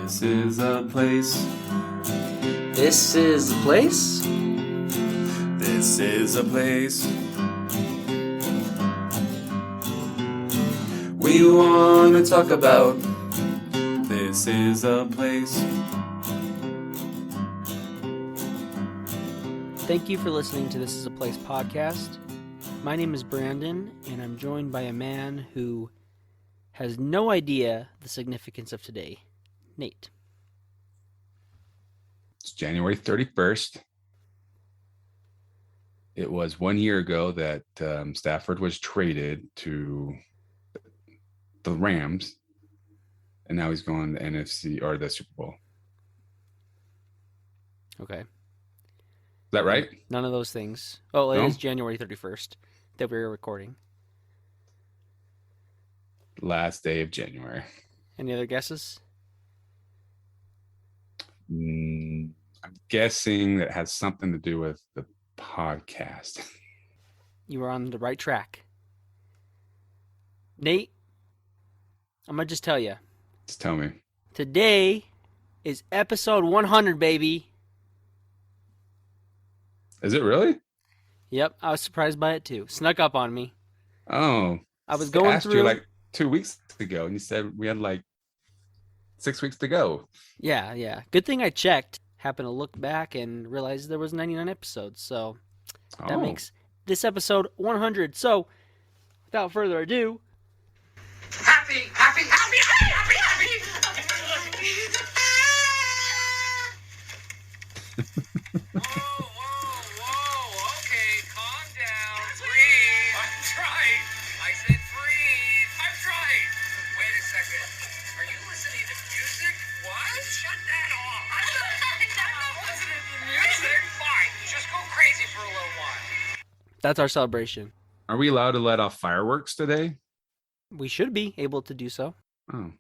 This is a place. This is the place? This is a place. We want to talk about. This is a place. Thank you for listening to This is a Place podcast. My name is Brandon, and I'm joined by a man who has no idea the significance of today, Nate. It's January 31st. It was 1 year ago that Stafford was traded to the Rams, and now he's going to NFC or the Super Bowl. Okay. Is that right? None of those things. Oh, it No? is January 31st that we're recording. Last day of January. Any other guesses? I'm guessing that has something to do with the podcast. You are on the right track. Nate, I'm going to just tell you. Just tell me. Today is episode 100, baby. Is it really? Yep, I was surprised by it too. Snuck up on me. Oh. I was going asked through you like 2 weeks ago, and you said we had like 6 weeks to go. Yeah. Good thing I checked. Happened to look back and realize there was 99 episodes. So that makes this episode 100. So without further ado, Happy. Whoa. Okay, calm down. Breathe. I'm trying. I said breathe. I'm trying. Wait a second. Are you listening to music? What? Shut that off. I'm not listening to music. Fine. Just go crazy for a little while. that's our celebration. Are we allowed to let off fireworks today? We should be able to do so. Oh,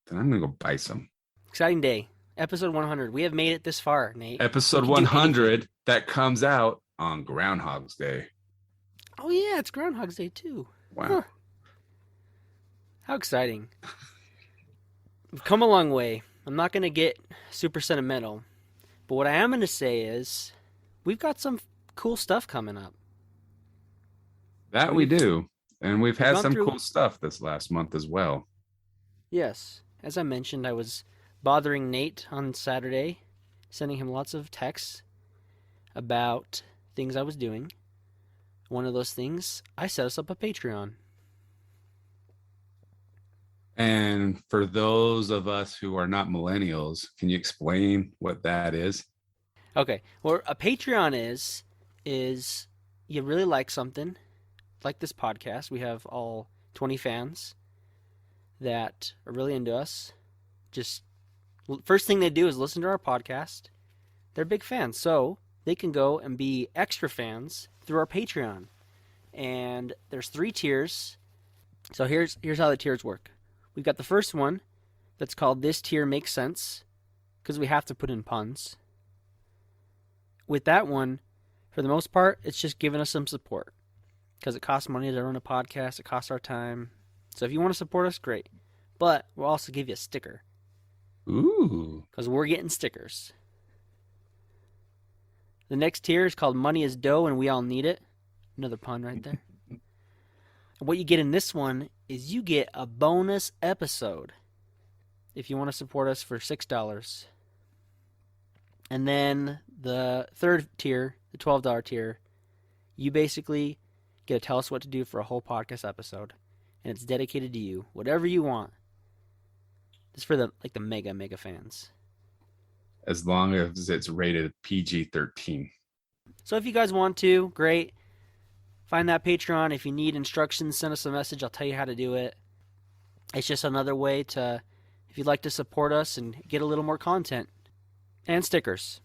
then I'm going to go buy some. Exciting day. Episode 100. We have made it this far, Nate. Episode We can do 100 that comes out on Groundhog's Day. Oh, yeah, it's Groundhog's Day, too. Wow. Huh. How exciting. We've come a long way. I'm not going to get super sentimental. But what I am going to say is we've got some cool stuff coming up. That we do. And we've had gone some through- cool stuff this last month as well. Yes. As I mentioned, I was bothering Nate on Saturday, sending him lots of texts about things I was doing. One of those things, I set us up a Patreon. And for those of us who are not millennials, can you explain what that is? Okay, well, a Patreon is you really like something, like this podcast. We have all 20 fans that are really into us. Just first thing they do is listen to our podcast. They're big fans, so they can go and be extra fans through our Patreon. And there's 3 tiers. So here's how the tiers work. We've got the first one that's called This Tier Makes Sense, because we have to put in puns. With that one, for the most part, it's just giving us some support. Because it costs money to run a podcast, it costs our time. So if you want to support us, great. But we'll also give you a sticker. Ooh. Because we're getting stickers. The next tier is called Money is Dough and We All Need It. Another pun right there. And what you get in this one is you get a bonus episode if you want to support us for $6. And then the third tier, the $12 tier, you basically get to tell us what to do for a whole podcast episode. And it's dedicated to you. Whatever you want. It's for the mega fans. As long as it's rated PG-13. So if you guys want to, great. Find that Patreon. If you need instructions, send us a message. I'll tell you how to do it. It's just another way to, if you'd like to support us and get a little more content. And stickers.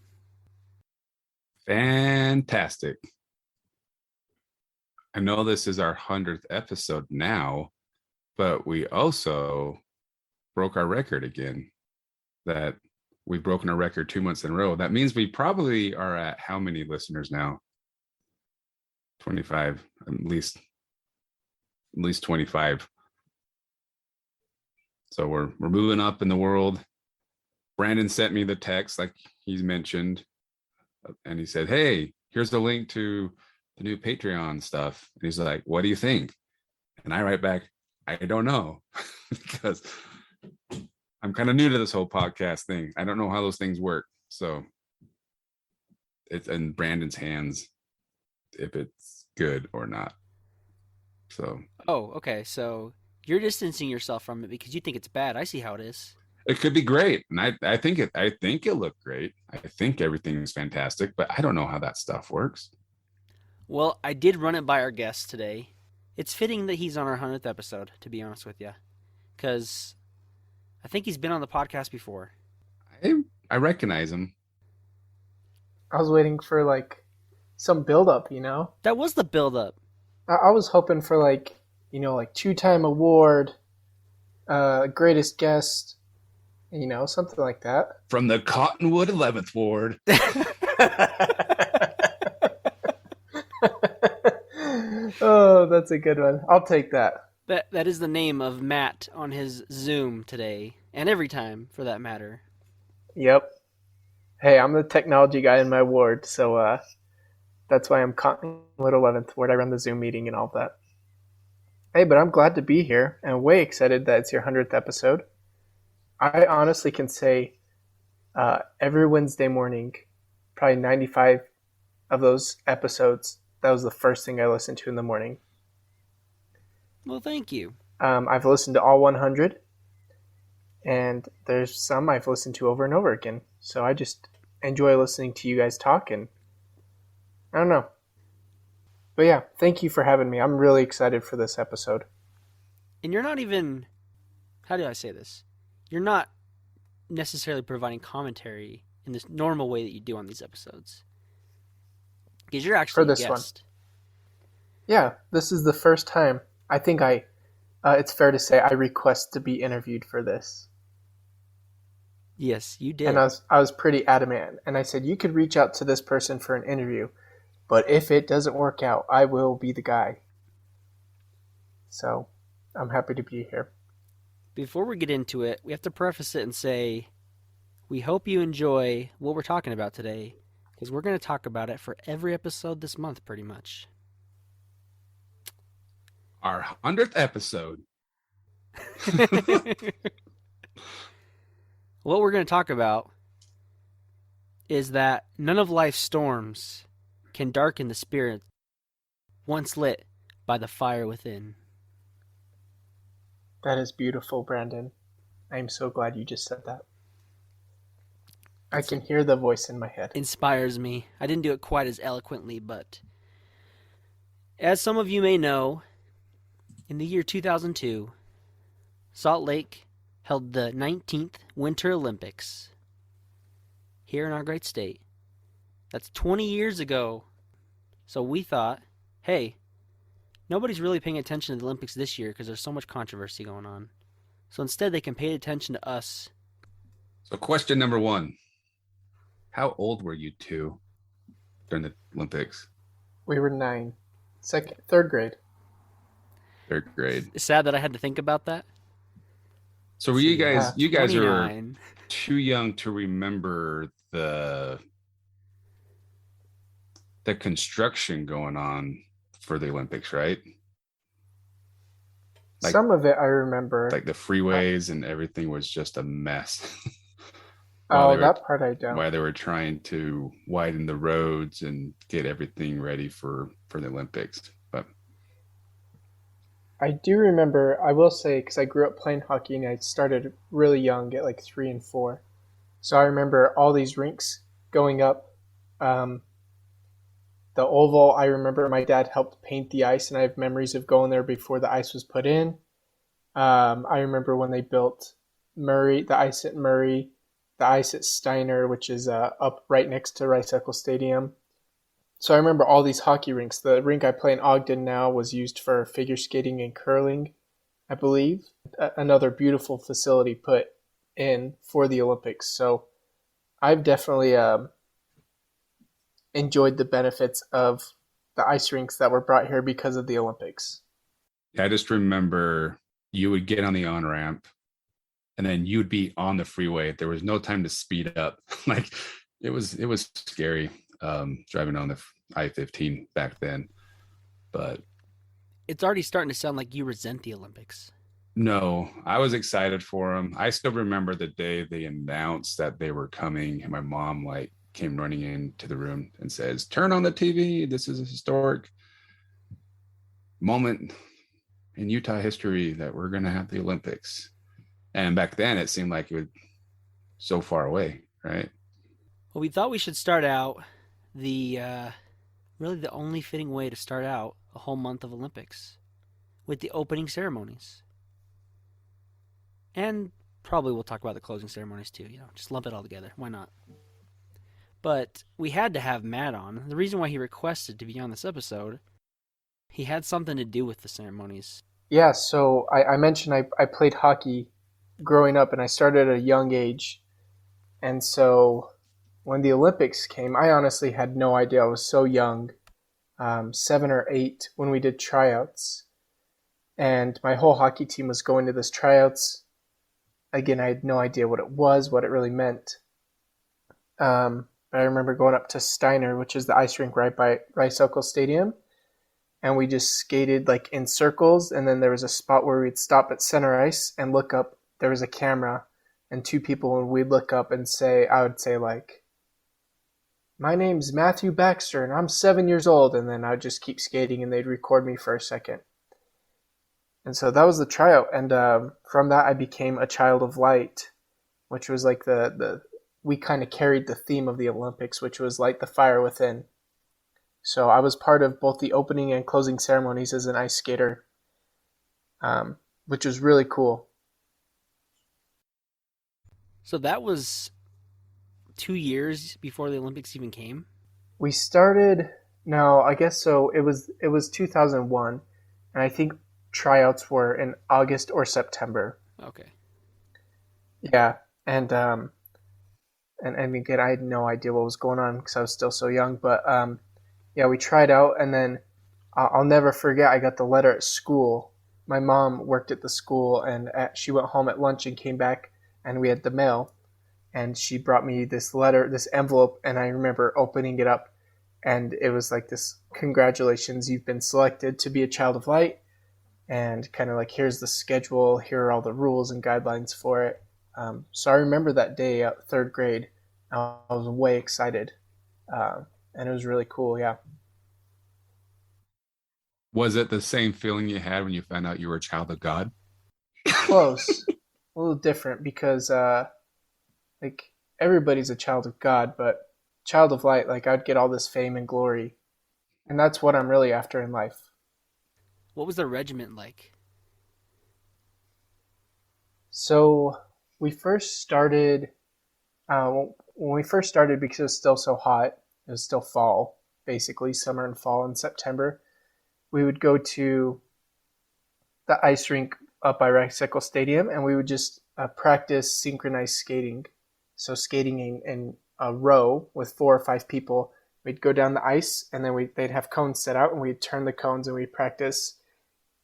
Fantastic. I know this is our 100th episode now, but we also broke our record again. That we've broken our record 2 months in a row. That means we probably are at how many listeners now? 25, at least 25. So we're moving up in the world. Brandon sent me the text like he's mentioned, and he said, "Hey, here's the link to the new Patreon stuff." And he's like, "What do you think?" And I write back, "I don't know," because I'm kind of new to this whole podcast thing. I don't know how those things work. So it's in Brandon's hands if it's good or not. So Oh, okay. So you're distancing yourself from it because you think it's bad. I see how it is. it could be great. And I think it looked great. I think everything is fantastic, but I don't know how that stuff works. Well, I did run it by our guest today. It's fitting that he's on our 100th episode, to be honest with you, because I think he's been on the podcast before. I recognize him. I was waiting for like some build up, you know? That was the build-up. I was hoping for like, you know, like 2-time award, greatest guest, you know, something like that. From the Cottonwood 11th Ward. Oh, that's a good one. I'll take that. That is the name of Matt on his Zoom today, and every time, for that matter. Yep. Hey, I'm the technology guy in my ward, so that's why I'm Cottonwood 11th Ward. I run the Zoom meeting and all that. Hey, but I'm glad to be here and way excited that it's your 100th episode. I honestly can say every Wednesday morning, probably 95 of those episodes, that was the first thing I listened to in the morning. Well, thank you. I've listened to all 100, and there's some I've listened to over and over again. So I just enjoy listening to you guys talk, and I don't know. But yeah, thank you for having me. I'm really excited for this episode. And you're not even, how do I say this? You're not necessarily providing commentary in this normal way that you do on these episodes. Because you're actually For this a guest. Yeah, this is the first time. I think it's fair to say I request to be interviewed for this. Yes, you did. And I was pretty adamant. And I said, you could reach out to this person for an interview, but if it doesn't work out, I will be the guy. So I'm happy to be here. Before we get into it, we have to preface it and say, we hope you enjoy what we're talking about today, because we're going to talk about it for every episode this month, pretty much. Our 100th episode. What we're going to talk about is that none of life's storms can darken the spirit once lit by the fire within. That is beautiful, Brandon. I'm so glad you just said that. I can hear the voice in my head. Inspires me. I didn't do it quite as eloquently, but as some of you may know, in the year 2002, Salt Lake held the 19th Winter Olympics here in our great state. That's 20 years ago. So we thought, hey, nobody's really paying attention to the Olympics this year because there's so much controversy going on. So instead, they can pay attention to us. So question number 1. How old were you two during the Olympics? We were 9. Third grade. 3rd grade. It's sad that I had to think about that. So were you guys 29. were too young to remember the construction going on for the Olympics, right? Like, some of it I remember. Like the freeways and everything was just a mess. That part I don't. Why they were trying to widen the roads and get everything ready for the Olympics. But I do remember, I will say, because I grew up playing hockey and I started really young at like 3 and 4. So I remember all these rinks going up. The oval, I remember my dad helped paint the ice, and I have memories of going there before the ice was put in. I remember when they built Murray, the ice at Murray, the ice at Steiner, which is up right next to Rice-Eccles Stadium. So I remember all these hockey rinks. The rink I play in Ogden now was used for figure skating and curling, I believe. Another beautiful facility put in for the Olympics. So I've definitely enjoyed the benefits of the ice rinks that were brought here because of the Olympics. I just remember you would get on the on-ramp and then you'd be on the freeway. There was no time to speed up. Like it was scary driving on the I-15 back then. But It's already starting to sound like you resent the Olympics. no, I was excited for them. I still remember the day they announced that they were coming, and my mom like came running into the room and says, "Turn on the TV. This is a historic moment in Utah history that we're going to have the Olympics." And back then, it seemed like it was so far away, right? Well, we thought we should start out the really the only fitting way to start out a whole month of Olympics with the opening ceremonies. And probably we'll talk about the closing ceremonies too, just lump it all together. Why not? But we had to have Matt on. The reason why he requested to be on this episode, he had something to do with the ceremonies. Yeah, so I mentioned I played hockey growing up, and I started at a young age. And so when the Olympics came, I honestly had no idea. I was so young, 7 or 8, when we did tryouts. And my whole hockey team was going to this tryouts. Again, I had no idea what it was, what it really meant. But I remember going up to Steiner, which is the ice rink right by Rice Eccles Stadium, and we just skated like in circles. And then there was a spot where we'd stop at center ice and look up. There was a camera and 2 people, and we'd look up and I would say like, "My name's Matthew Baxter, and I'm 7 years old." And then I would just keep skating, and they'd record me for a second. And so that was the tryout. And from that, I became a child of light, which was like we kind of carried the theme of the Olympics, which was light the fire within. So I was part of both the opening and closing ceremonies as an ice skater, which was really cool. So that was 2 years before the Olympics even came? We started, no, I guess so. It was 2001, and I think tryouts were in August or September. Okay. Yeah, and again, I had no idea what was going on because I was still so young. But yeah, we tried out, and then I'll never forget. I got the letter at school. My mom worked at the school, and she went home at lunch and came back, and we had the mail, and she brought me this letter, this envelope, and I remember opening it up, and it was like this: "Congratulations, you've been selected to be a child of light," and kind of like, here's the schedule, here are all the rules and guidelines for it. So I remember that day at 3rd grade. I was way excited, and it was really cool. Yeah. Was it the same feeling you had when you found out you were a child of God? Close. A little different because like everybody's a child of God, but child of light, like I'd get all this fame and glory, and that's what I'm really after in life. What was the regiment like? So we first started when we first started, because it was still so hot, it was still fall, basically summer and fall in September. We would go to the ice rink up by Rice Eccles Stadium, and we would just practice synchronized skating. So skating in a row with 4 or 5 people. We'd go down the ice, and then they'd have cones set out, and we'd turn the cones, and we'd practice.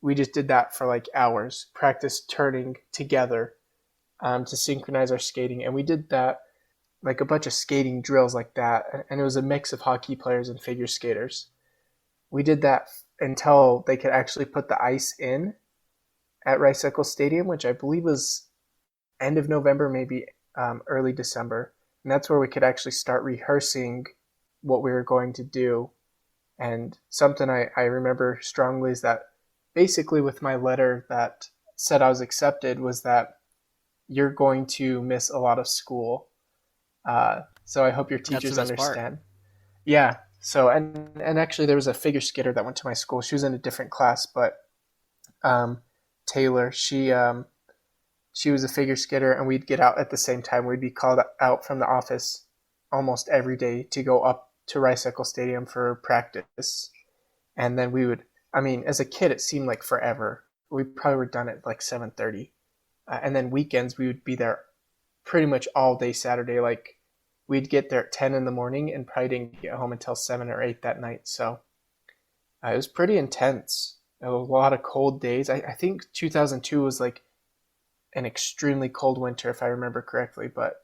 We just did that for like hours, practice turning together to synchronize our skating. And we did that, like a bunch of skating drills like that. And it was a mix of hockey players and figure skaters. We did that until they could actually put the ice in at Rice Eccles Stadium, which I believe was end of November, maybe early December. And that's where we could actually start rehearsing what we were going to do. And something I remember strongly is that basically with my letter that said I was accepted was that you're going to miss a lot of school. So I hope your teachers understand. Yeah. So, and actually there was a figure skater that went to my school. She was in a different class, but Taylor, she was a figure skater, and we'd get out at the same time. We'd be called out from the office almost every day to go up to Rice Eccles Stadium for practice. And then we would, as a kid, it seemed like forever. We probably were done at like 7:30. And then weekends, we would be there pretty much all day Saturday. Like we'd get there at 10 in the morning and probably didn't get home until 7 or 8 that night. So it was pretty intense. There was a lot of cold days. I think 2002 was like an extremely cold winter, if I remember correctly, but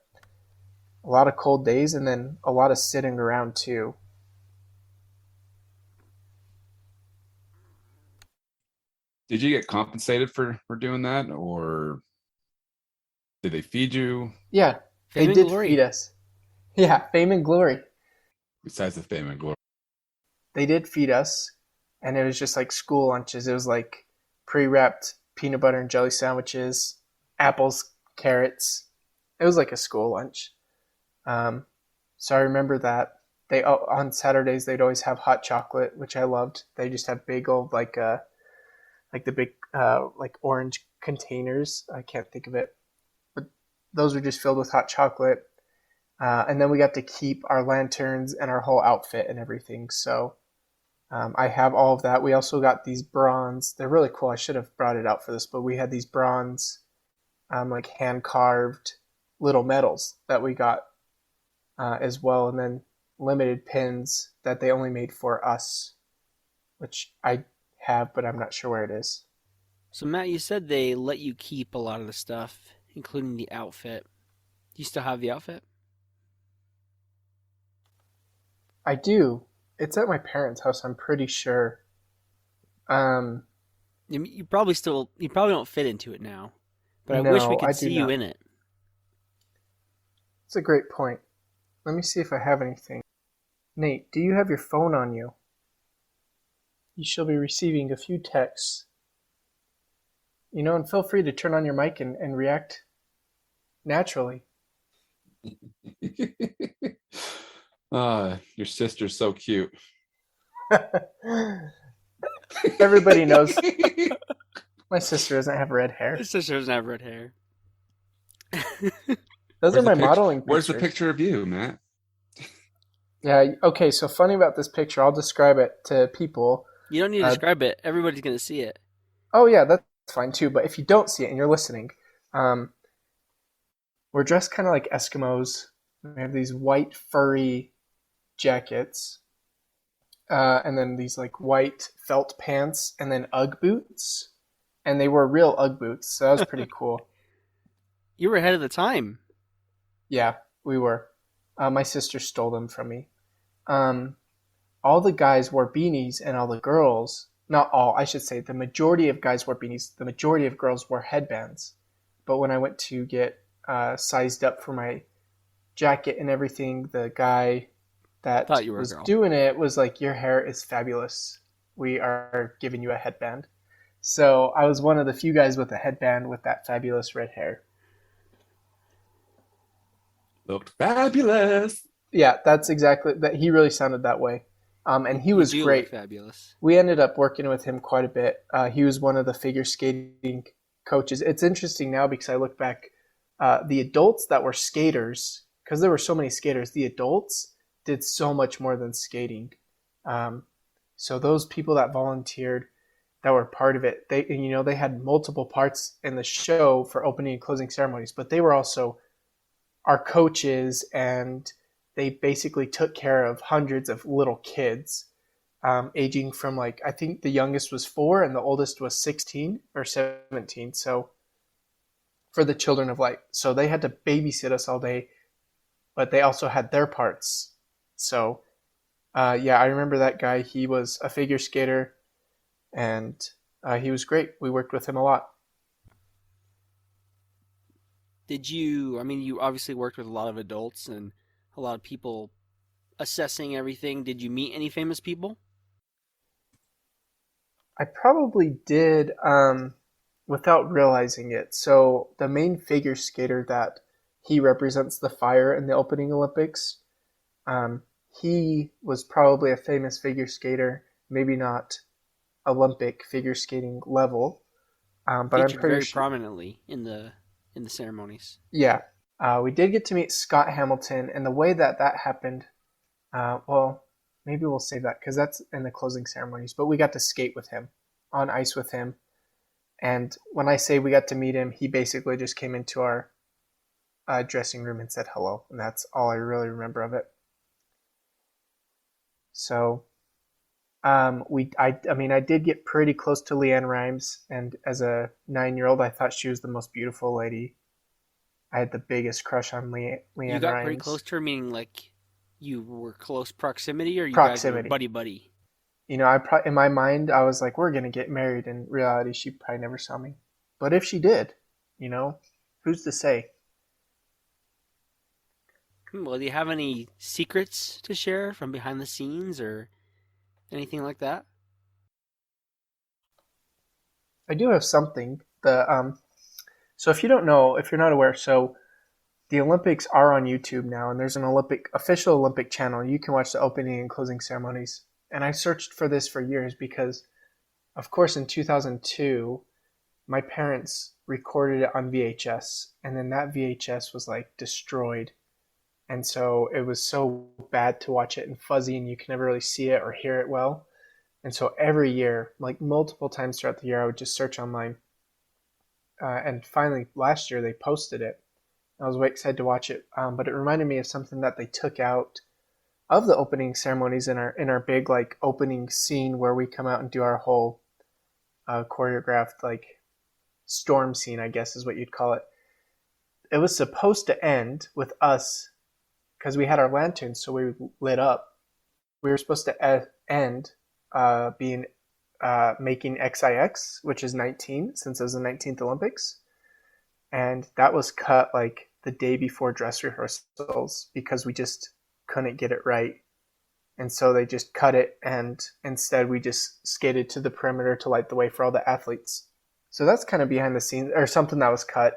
a lot of cold days and then a lot of sitting around too. Did you get compensated for doing that, or did they feed you Yeah, they Fame and did glory. feed us. Yeah, fame and glory. besides the fame and glory? They did feed us, and it was just like school lunches. It was like pre-wrapped peanut butter and jelly sandwiches, apples, carrots. It was like a school lunch. So I remember that they on Saturdays they'd always have hot chocolate, which I loved. They just have big old like the big like orange containers. I can't think of it, but those were just filled with hot chocolate. And then we got to keep our lanterns and our whole outfit and everything. So I have all of that. We also got these bronze. They're really cool. I should have brought it out for this, but we had these bronze, like hand carved little medals that we got as well, and then limited pins that they only made for us, which I have, but I'm not sure where it is. So Matt, you said they let you keep a lot of the stuff, including the outfit. Do you still have the outfit? I do. It's at my parents' house, I'm pretty sure. Um, You probably don't fit into it now, but I wish we no, I could do see you not. in it. It's a great point. Let me see if I have anything. Nate, do you have your phone on you? You shall be receiving a few texts. And feel free to turn on your mic and react naturally. Your sister's so cute. Everybody knows my sister doesn't have red hair. His sister doesn't have red hair. Those are my modeling Where's the pictures. picture of you, Matt? Yeah, okay, so funny about this picture, I'll describe it to people. You don't need to describe it. Everybody's going to see it. Oh, yeah, that's fine too, but if you don't see it and you're listening, we're dressed kind of like Eskimos. We have these white furry jackets, and then these like white felt pants, and then Ugg boots. And they were real Ugg boots, so that was pretty cool. You were ahead of the time. Yeah, we were. My sister stole them from me. All the guys wore beanies, and all the girls, not all, I should say, the majority of guys wore beanies, the majority of girls wore headbands. But when I went to get sized up for my jacket and everything, the guy that Thought you were a was girl. doing it was like, "Your hair is fabulous. We are giving you a headband." So I was one of the few guys with a headband with that fabulous red hair. Looked fabulous. Yeah, that's exactly that. He really sounded that way. And he was You do great. look fabulous. We ended up working with him quite a bit. He was one of the figure skating coaches. It's interesting now because I look back, the adults that were skaters, because there were so many skaters, the adults did so much more than skating. So those people that volunteered, that were part of it, they had multiple parts in the show for opening and closing ceremonies, but they were also our coaches, and they basically took care of hundreds of little kids, aging from like, I think the youngest was 4 and the oldest was 16 or 17. So for the children of light, so they had to babysit us all day, but they also had their parts. So yeah, I remember that guy. He was a figure skater, and he was great. We worked with him a lot. You obviously worked with a lot of adults and a lot of people assessing everything. Did you meet any famous people? I probably did, without realizing it. So the main figure skater that he represents the fire in the opening Olympics, he was probably a famous figure skater, maybe not Olympic figure skating level, but I'm Featured pretty very sure. prominently in the ceremonies. Yeah, we did get to meet Scott Hamilton, and the way that happened, well, maybe we'll save that because that's in the closing ceremonies. But we got to skate with him, on ice with him, and when I say we got to meet him, he basically just came into our dressing room and said hello, and that's all I really remember of it. So, I mean, I did get pretty close to Leanne Rimes, and as a 9-year-old, I thought she was the most beautiful lady. I had the biggest crush on You Leanne got pretty Rimes. close to her, meaning like you were close proximity, or you guys were Proximity. buddy buddy. You know, in my mind, I was like, we're gonna get married. In reality, she probably never saw me. But if she did, you know, who's to say? Well, do you have any secrets to share from behind the scenes or anything like that? I do have something. So if you don't know, if you're not aware, so the Olympics are on YouTube now, and there's an official Olympic channel. You can watch the opening and closing ceremonies. And I searched for this for years because, of course, in 2002, my parents recorded it on VHS, and then that VHS was like destroyed. And so it was so bad to watch it in fuzzy, and you can never really see it or hear it well. And so every year, like multiple times throughout the year, I would just search online. And finally, last year, they posted it. I was way excited to watch it, but it reminded me of something that they took out of the opening ceremonies in our big like opening scene where we come out and do our whole choreographed like storm scene, I guess is what you'd call it. It was supposed to end with us because we had our lanterns, so we lit up. We were supposed to end being making XIX, which is 19, since it was the 19th Olympics, and that was cut like the day before dress rehearsals because we just couldn't get it right. And so they just cut it, and instead we just skated to the perimeter to light the way for all the athletes. So that's kind of behind the scenes, or something that was cut.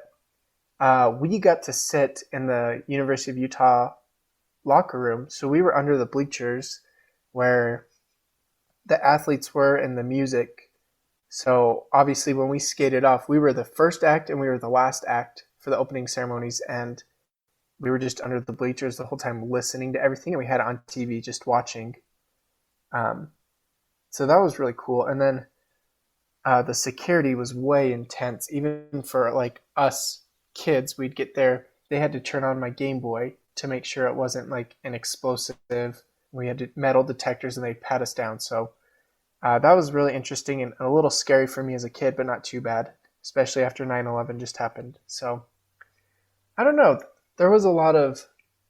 We got to sit in the University of Utah locker room, so we were under the bleachers where the athletes were and the music. So obviously when we skated off, we were the first act and we were the last act for the opening ceremonies, and we were just under the bleachers the whole time listening to everything, and we had it on TV just watching. So that was really cool. And then the security was way intense. Even for like us kids, we'd get there, they had to turn on my Game Boy to make sure it wasn't like an explosive. We had metal detectors and they'd pat us down. So that was really interesting and a little scary for me as a kid, but not too bad, especially after 9/11 just happened. So I don't know. There was a lot of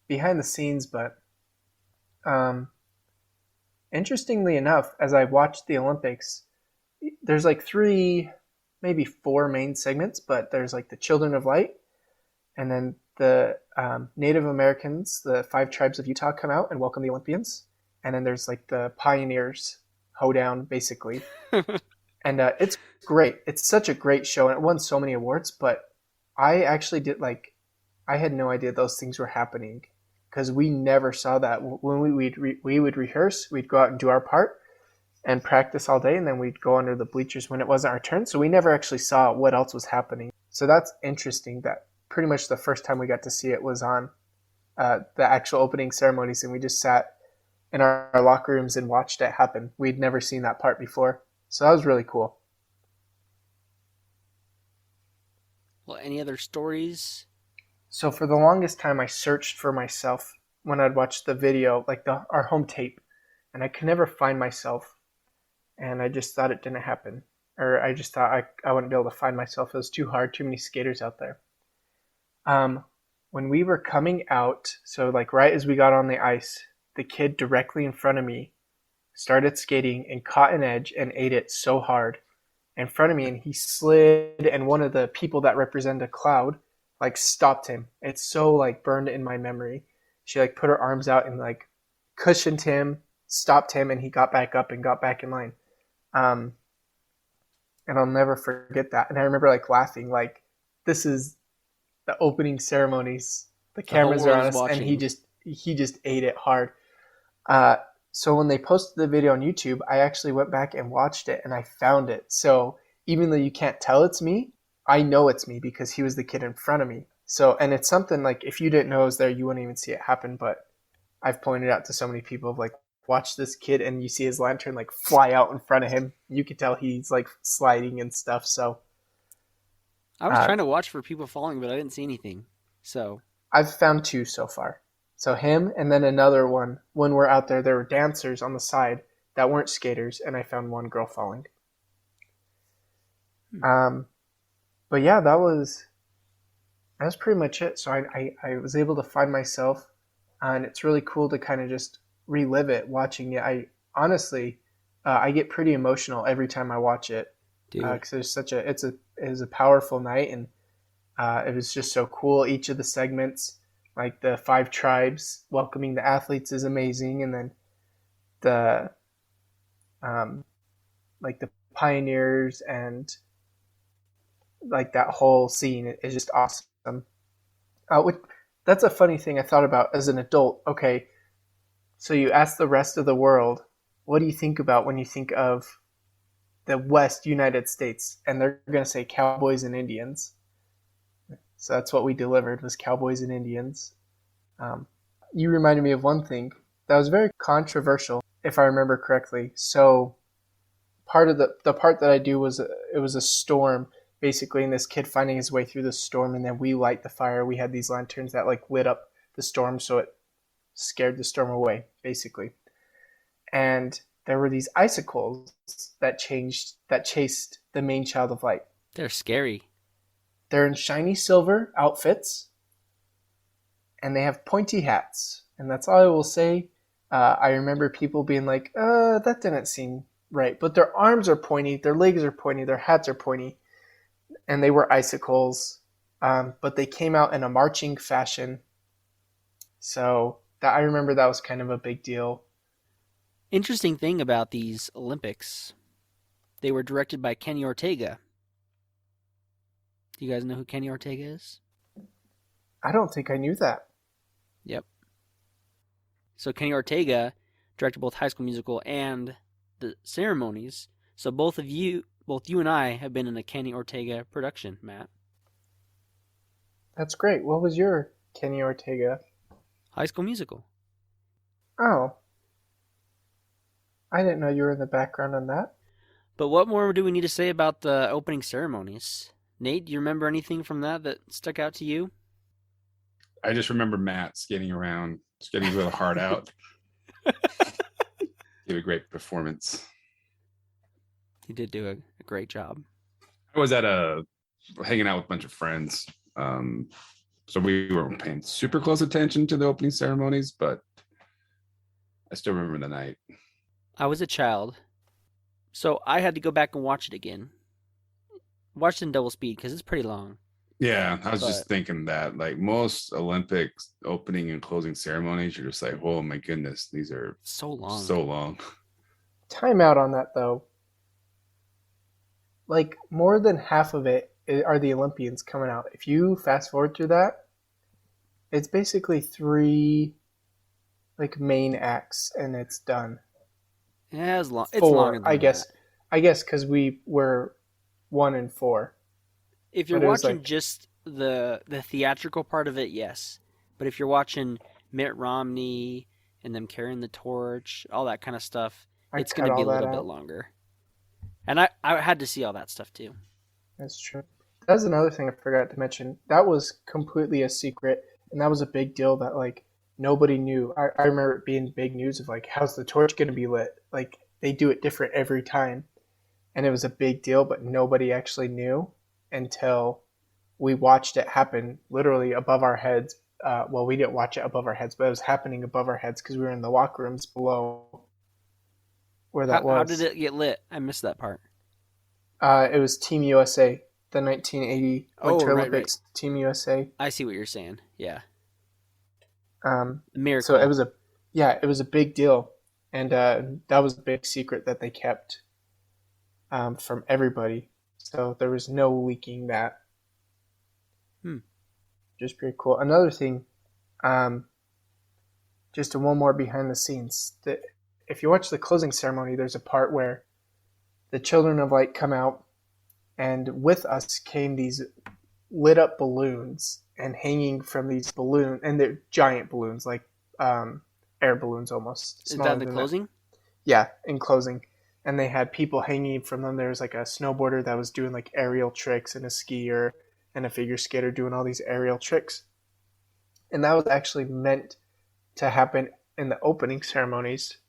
behind the scenes, but interestingly enough, as I watched the Olympics, there's like 3, maybe 4 main segments, but there's like the Children of Light, and then the Native Americans, the 5 tribes of Utah, come out and welcome the Olympians, and then there's like the Pioneers hoedown, basically. And it's great. It's such a great show, and it won so many awards. But I actually I had no idea those things were happening because we never saw that. When we would rehearse, we'd go out and do our part and practice all day, and then we'd go under the bleachers when it wasn't our turn. So we never actually saw what else was happening. So that's interesting that pretty much the first time we got to see it was on the actual opening ceremonies, and we just sat in our locker rooms and watched it happen. We'd never seen that part before. So that was really cool. Well, any other stories? So for the longest time, I searched for myself when I'd watch the video, like our home tape, and I could never find myself. And I just thought it didn't happen. Or I just thought I wouldn't be able to find myself. It was too hard, too many skaters out there. When we were coming out, so like right as we got on the ice, the kid directly in front of me started skating and caught an edge and ate it so hard in front of me, and he slid, and one of the people that represented a cloud like stopped him. It's so like burned in my memory. She like put her arms out and like cushioned him, stopped him, and he got back up and got back in line. And I'll never forget that. And I remember like laughing, like this is the opening ceremonies. The cameras are on us, and he just ate it hard. So when they posted the video on YouTube, I actually went back and watched it, and I found it. So even though you can't tell it's me, I know it's me because he was the kid in front of me. So, and it's something like if you didn't know it was there, you wouldn't even see it happen. But I've pointed out to so many people of like, watch this kid, and you see his lantern like fly out in front of him. You could tell he's like sliding and stuff. So I was trying to watch for people falling, but I didn't see anything. So I've found 2 so far. So him, and then another one. When we're out there, there were dancers on the side, that weren't skaters, and I found one girl falling. But yeah, that's pretty much it. So I was able to find myself, and it's really cool to kind of just relive it, watching it. I honestly, I get pretty emotional every time I watch it, because there's it is a powerful night, and it was just so cool. Each of the segments, like the 5 tribes welcoming the athletes, is amazing, and then the like the pioneers and like that whole scene is just awesome. That's a funny thing I thought about as an adult. Okay, so you ask the rest of the world, what do you think about when you think of the West United States? And they're going to say cowboys and Indians. So that's what we delivered, was cowboys and Indians. You reminded me of one thing that was very controversial, if I remember correctly. So part of the part that I do was it was a storm, basically, and this kid finding his way through the storm, and then we light the fire. We had these lanterns that like lit up the storm, so it scared the storm away, basically. And there were these icicles that chased the main child of light. They're scary. They're in shiny silver outfits, and they have pointy hats. And that's all I will say. I remember people being like, that didn't seem right. But their arms are pointy, their legs are pointy, their hats are pointy. And they were icicles. But they came out in a marching fashion. So I remember that was kind of a big deal. Interesting thing about these Olympics, they were directed by Kenny Ortega. Do you guys know who Kenny Ortega is? I don't think I knew that. Yep. So Kenny Ortega directed both High School Musical and the Ceremonies. So both you and I have been in a Kenny Ortega production, Matt. That's great. What was your Kenny Ortega? High School Musical. Oh. I didn't know you were in the background on that. But what more do we need to say about the opening ceremonies? Nate, do you remember anything from that stuck out to you? I just remember Matt skating around, just getting his little heart out. Gave a great performance. He did do a great job. I was hanging out with a bunch of friends. So we weren't paying super close attention to the opening ceremonies, but I still remember the night. I was a child, so I had to go back and watch it again. Watched it in double speed because it's pretty long. Yeah, I was just thinking that, like, most Olympics opening and closing ceremonies, you're just like, oh my goodness, these are so long. So long. Time out on that, though. Like, more than half of it are the Olympians coming out. If you fast forward through that, it's basically 3 like main acts, and it's done. Yeah, it's long. It's 4, longer than I guess. that. I guess because we were 1 and 4. If you're watching just the theatrical part of it, yes. But if you're watching Mitt Romney and them carrying the torch, all that kind of stuff, it's going to be a little bit longer. And I had to see all that stuff too. That's true. That's another thing I forgot to mention. That was completely a secret, and that was a big deal that like nobody knew. I remember it being big news of like, how's the torch going to be lit? Like, they do it different every time. And it was a big deal, but nobody actually knew until we watched it happen literally above our heads. Well, we didn't watch it above our heads, but it was happening above our heads because we were in the locker rooms below where that was. How did it get lit? I missed that part. It was Team USA, the 1980 Winter Olympics. Right. Team USA. I see what you're saying. Yeah. Miracle. So it was a big deal, and that was a big secret that they kept from everybody. So there was no leaking that. Just pretty cool. Another thing, just one more behind the scenes. If you watch the closing ceremony, there's a part where the Children of Light come out, and with us came these lit up balloons, and hanging from these balloons, and they're giant balloons, like air balloons almost. Is that in the closing? Yeah, in closing. And they had people hanging from them. There was like a snowboarder that was doing like aerial tricks, and a skier and a figure skater doing all these aerial tricks. And that was actually meant to happen in the opening ceremonies.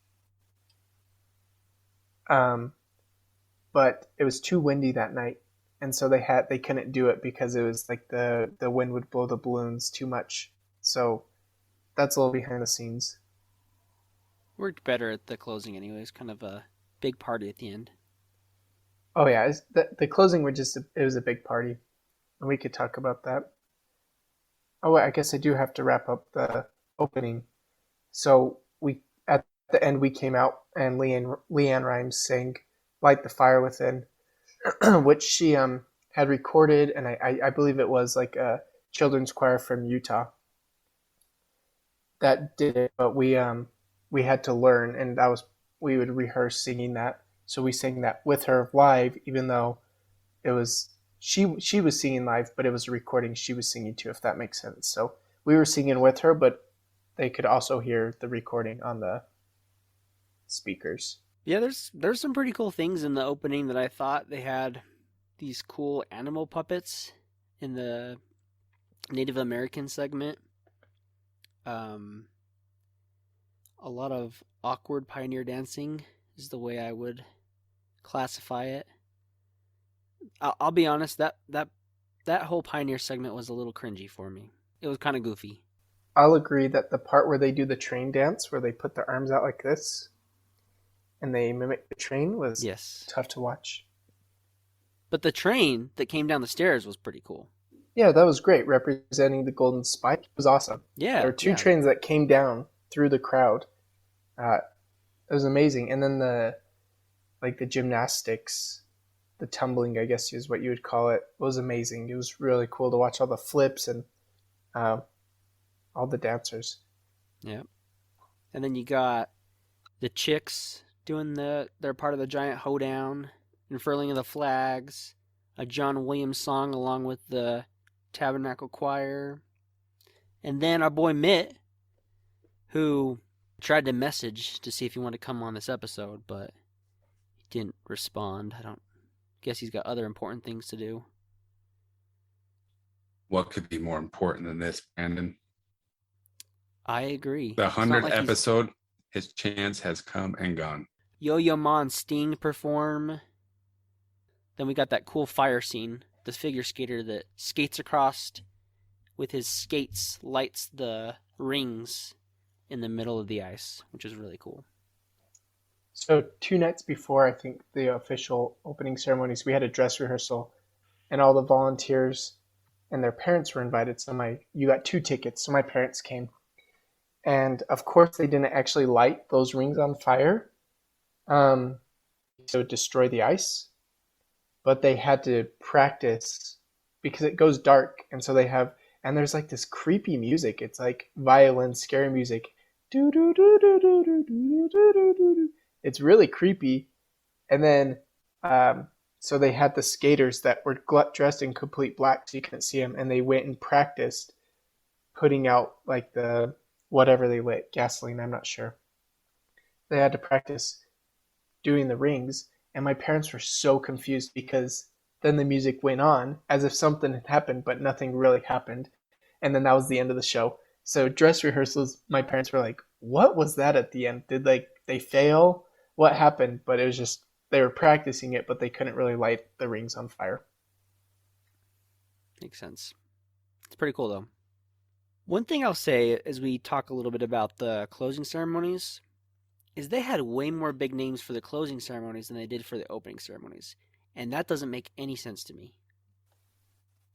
But it was too windy that night, and so they couldn't do it because it was like the wind would blow the balloons too much. So that's a little behind the scenes. Worked better at the closing, anyways. Kind of a big party at the end. Oh yeah, the closing were it was a big party, and we could talk about that. Oh, I guess I do have to wrap up the opening. So we at the end we came out and Leanne Rimes sang "Light the Fire Within," which she had recorded, and I believe it was like a children's choir from Utah that did it, but we had to learn, and that was we would rehearse singing that. So we sang that with her live, even though it was she was singing live, but it was a recording she was singing to, if that makes sense. So we were singing with her, but they could also hear the recording on the speakers. Yeah, there's some pretty cool things in the opening that I thought. They had these cool animal puppets in the Native American segment. A lot of awkward pioneer dancing is the way I would classify it. I'll be honest, that whole pioneer segment was a little cringy for me. It was kind of goofy. I'll agree that the part where they do the train dance, where they put their arms out like this, and they mimic the train, was Yes. tough to watch. But the train that came down the stairs was pretty cool. Yeah, that was great, representing the Golden Spike. It was awesome. Yeah. There were two trains that came down through the crowd. It was amazing. And then the gymnastics, the tumbling, I guess is what you would call it, was amazing. It was really cool to watch all the flips and all the dancers. Yeah. And then you got the chicks doing their part of the giant hoedown, unfurling of the flags, a John Williams song along with the Tabernacle Choir. And then our boy Mitt, who tried to message to see if he wanted to come on this episode, but he didn't respond. I don't guess he's got other important things to do. What could be more important than this, Brandon? I agree. The It's not 100th like he's- episode, his chance has come and gone. Yo-Yo Ma and Sting perform. Then we got that cool fire scene. The figure skater that skates across with his skates, lights the rings in the middle of the ice, which is really cool. So 2 nights before, I think, the official opening ceremonies, we had a dress rehearsal, and all the volunteers and their parents were invited. So you got 2 tickets, so my parents came. And of course, they didn't actually light those rings on fire, so it would destroy the ice. But they had to practice because it goes dark, and so and there's like this creepy music. It's like violin, scary music. Do do do do do do do do do do. It's really creepy. And then, so they had the skaters that were dressed in complete black, so you couldn't see them, and they went and practiced putting out like the whatever they lit, gasoline, I'm not sure. They had to practice doing the rings, and my parents were so confused because then the music went on as if something had happened, but nothing really happened. And then that was the end of the show. So dress rehearsals, my parents were like, what was that at the end? Did they fail? What happened? But it was just, they were practicing it, but they couldn't really light the rings on fire. Makes sense. It's pretty cool, though. One thing I'll say as we talk a little bit about the closing ceremonies is they had way more big names for the closing ceremonies than they did for the opening ceremonies. And that doesn't make any sense to me.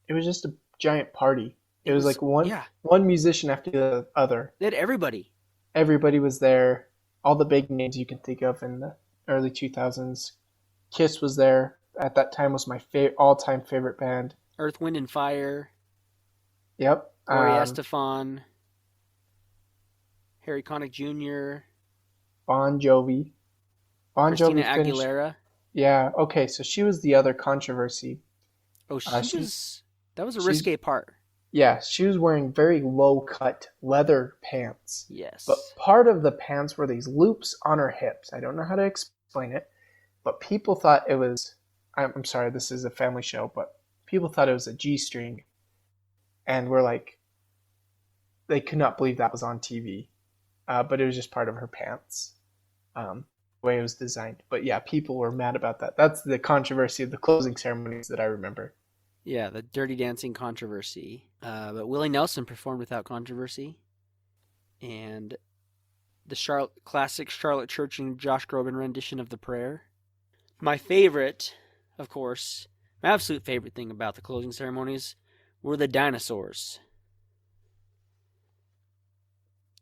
It was just a giant party. It was like one musician after the other. They had everybody. Everybody was there. All the big names you can think of in the early 2000s. Kiss was there. At that time was my all-time favorite band. Earth, Wind, and Fire. Yep. Gloria Estefan. Harry Connick Jr. Bon Jovi. Christina Aguilera. Yeah, okay, so she was the other controversy. Oh, that was a risque part. Yeah, she was wearing very low-cut leather pants. Yes. But part of the pants were these loops on her hips. I don't know how to explain it, but people thought it was... I'm sorry, this is a family show, but people thought it was a G-string. And were like... They could not believe that was on TV. But it was just part of her pants. way it was designed. But yeah, people were mad about that. That's the controversy of the closing ceremonies that I remember. Yeah, the Dirty Dancing controversy. But Willie Nelson performed without controversy. And the classic Charlotte Church and Josh Groban rendition of the prayer. My favorite, of course, my absolute favorite thing about the closing ceremonies were the dinosaurs.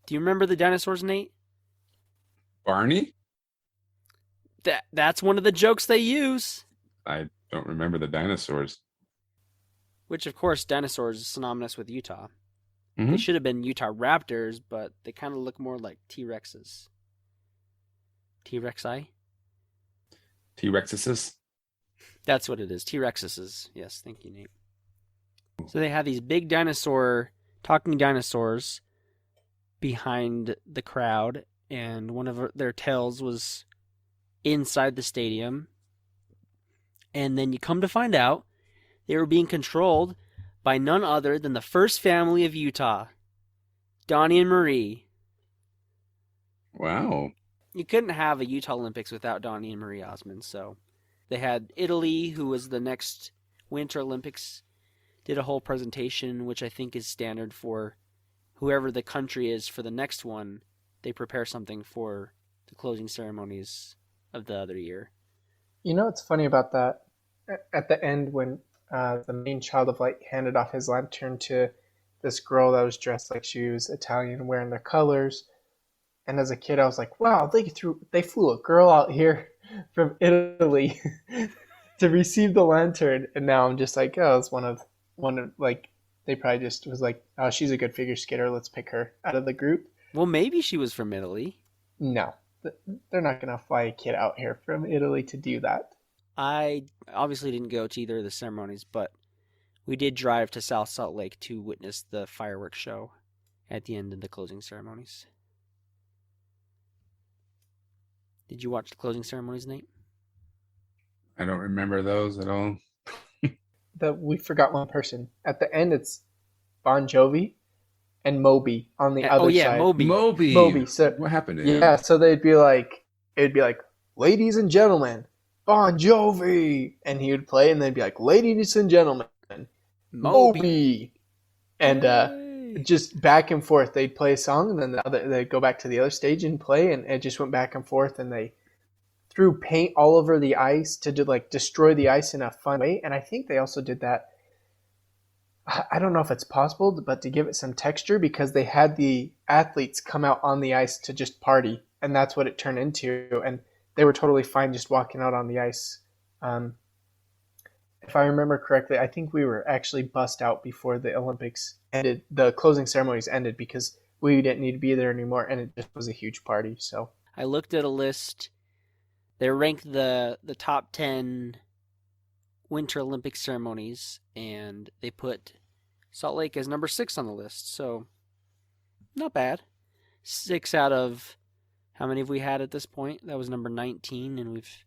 Do you remember the dinosaurs, Nate? Barney? That's one of the jokes they use. I don't remember the dinosaurs. Which, of course, dinosaurs is synonymous with Utah. Mhm. They should have been Utah Raptors, but they kind of look more like T-Rexes. T-Rexi? T-Rexes? That's what it is. T-Rexes. Yes, thank you, Nate. So they have these big talking dinosaurs behind the crowd, and one of their tails was inside the stadium. And then you come to find out they were being controlled by none other than the first family of Utah, Donnie and Marie. Wow. You couldn't have a Utah Olympics without Donnie and Marie Osmond, so they had Italy, who was the next Winter Olympics, did a whole presentation, which I think is standard for whoever the country is for the next one. They prepare something for the closing ceremonies of the other year. You know what's funny about that? At the end, when the main child of light handed off his lantern to this girl that was dressed like she was Italian, wearing their colors, and as a kid, I was like, "Wow, they flew a girl out here from Italy to receive the lantern." And now I'm just like, "Oh, it's one of like they probably just was like, oh, she's a good figure skater. Let's pick her out of the group." Well, maybe she was from Italy. No, they're not gonna fly a kid out here from Italy to do that. I obviously didn't go to either of the ceremonies, but we did drive to South Salt Lake to witness the fireworks show at the end of the closing ceremonies. Did you watch the closing ceremonies, Nate? I don't remember those at all. We forgot one person. At the end, it's Bon Jovi and Moby on the other side. Moby. So What happened to him? yeah, so it'd be like, ladies and gentlemen, Bon Jovi, and he would play, and they'd be like, ladies and gentlemen, Moby, and just back and forth. They'd play a song, and then they'd go back to the other stage and play, and it just went back and forth, and they threw paint all over the ice to destroy the ice in a fun way. And I think they also did that, I don't know if it's possible, but to give it some texture, because they had the athletes come out on the ice to just party, and that's what it turned into. And they were totally fine just walking out on the ice. If I remember correctly, I think we were actually bussed out before the Olympics ended, the closing ceremonies ended, because we didn't need to be there anymore, and it just was a huge party. So I looked at a list. They ranked the top 10 Winter Olympic ceremonies, and they put Salt Lake as number 6 on the list. So, not bad. 6 out of, how many have we had at this point? That was number 19, and we've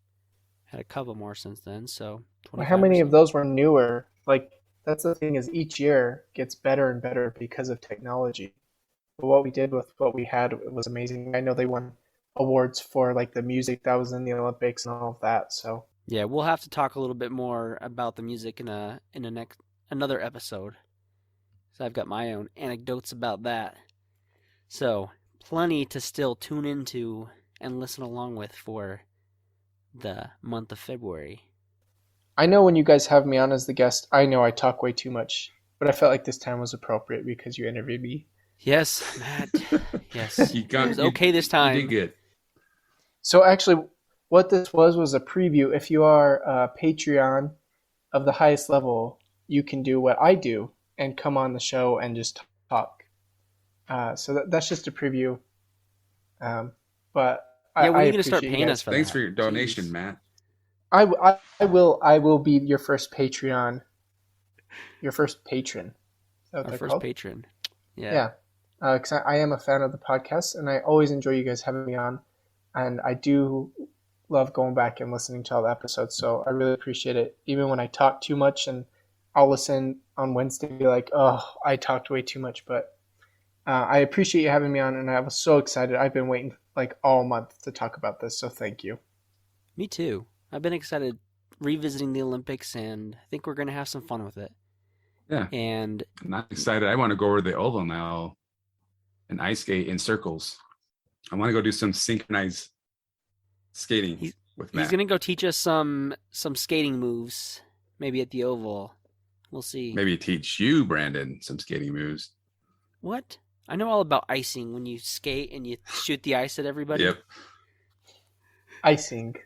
had a couple more since then. So, how many of those were newer? Like, that's the thing, is each year gets better and better because of technology. But what we did with what we had was amazing. I know they won awards for like the music that was in the Olympics and all of that. So yeah, we'll have to talk a little bit more about the music in another episode. So I've got my own anecdotes about that. So plenty to still tune into and listen along with for the month of February. I know when you guys have me on as the guest, I know I talk way too much, but I felt like this time was appropriate because you interviewed me. Yes, Matt. Yes. It was okay this time. You did good. So actually, what this was a preview. If you are a Patreon of the highest level, you can do what I do and come on the show and just talk. So that's just a preview. But yeah, when are you I going to start appreciate paying you us for Thanks that? for your donation, Jeez. Matt. I will be your first Patreon. Your first patron. Is that what Our they're first called? patron. Yeah. Because I am a fan of the podcast, and I always enjoy you guys having me on. And I do love going back and listening to all the episodes, so I really appreciate it. Even when I talk too much, and I'll listen on Wednesday and be like, oh, I talked way too much. But I appreciate you having me on, and I was so excited. I've been waiting like all month to talk about this, so thank you. Me too. I've been excited revisiting the Olympics, and I think we're going to have some fun with it. Yeah. And I'm not excited. I want to go over the oval now and ice skate in circles. I want to go do some synchronized skating with Matt. he's going to go teach us some skating moves, maybe at the oval. We'll see. Maybe teach you, Brandon, some skating moves. What? I know all about icing when you skate and you shoot the ice at everybody. Yep. Icing.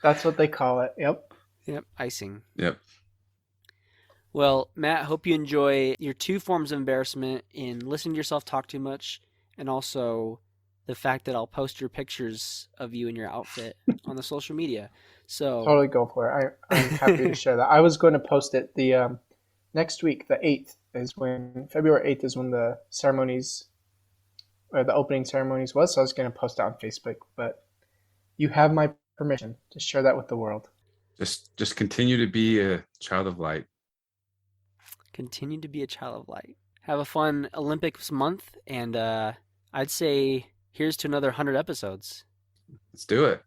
That's what they call it. Yep. Yep, icing. Yep. Well, Matt, hope you enjoy your two forms of embarrassment in listening to yourself talk too much, and also the fact that I'll post your pictures of you in your outfit on the social media. So Totally go for it. I'm happy to share that. I was going to post it the next week. The 8th is when February 8th is when the ceremonies or the opening ceremonies was. So I was going to post it on Facebook, but you have my permission to share that with the world. Just continue to be a child of light. continue to be a child of light. Have a fun Olympics month, and I'd say here's to another 100 episodes. Let's do it.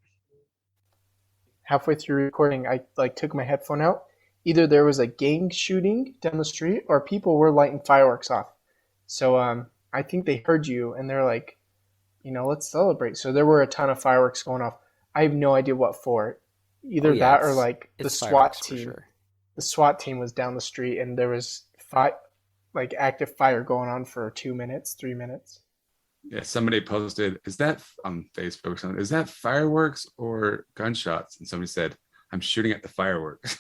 Halfway through recording, I took my headphone out. Either there was a gang shooting down the street or people were lighting fireworks off. So I think they heard you and they're like, let's celebrate. So there were a ton of fireworks going off. I have no idea what for. Either that or the SWAT team. Sure. The SWAT team was down the street and there was active fire going on for 2 minutes, 3 minutes. Yeah, somebody posted, is that on Facebook or something? Is that fireworks or gunshots? And somebody said, I'm shooting at the fireworks.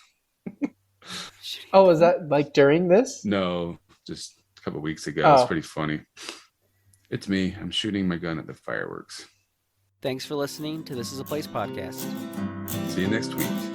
Oh, is that during this? No, just a couple of weeks ago. Oh. It's pretty funny. It's me. I'm shooting my gun at the fireworks. Thanks for listening to This Is a Place podcast. See you next week.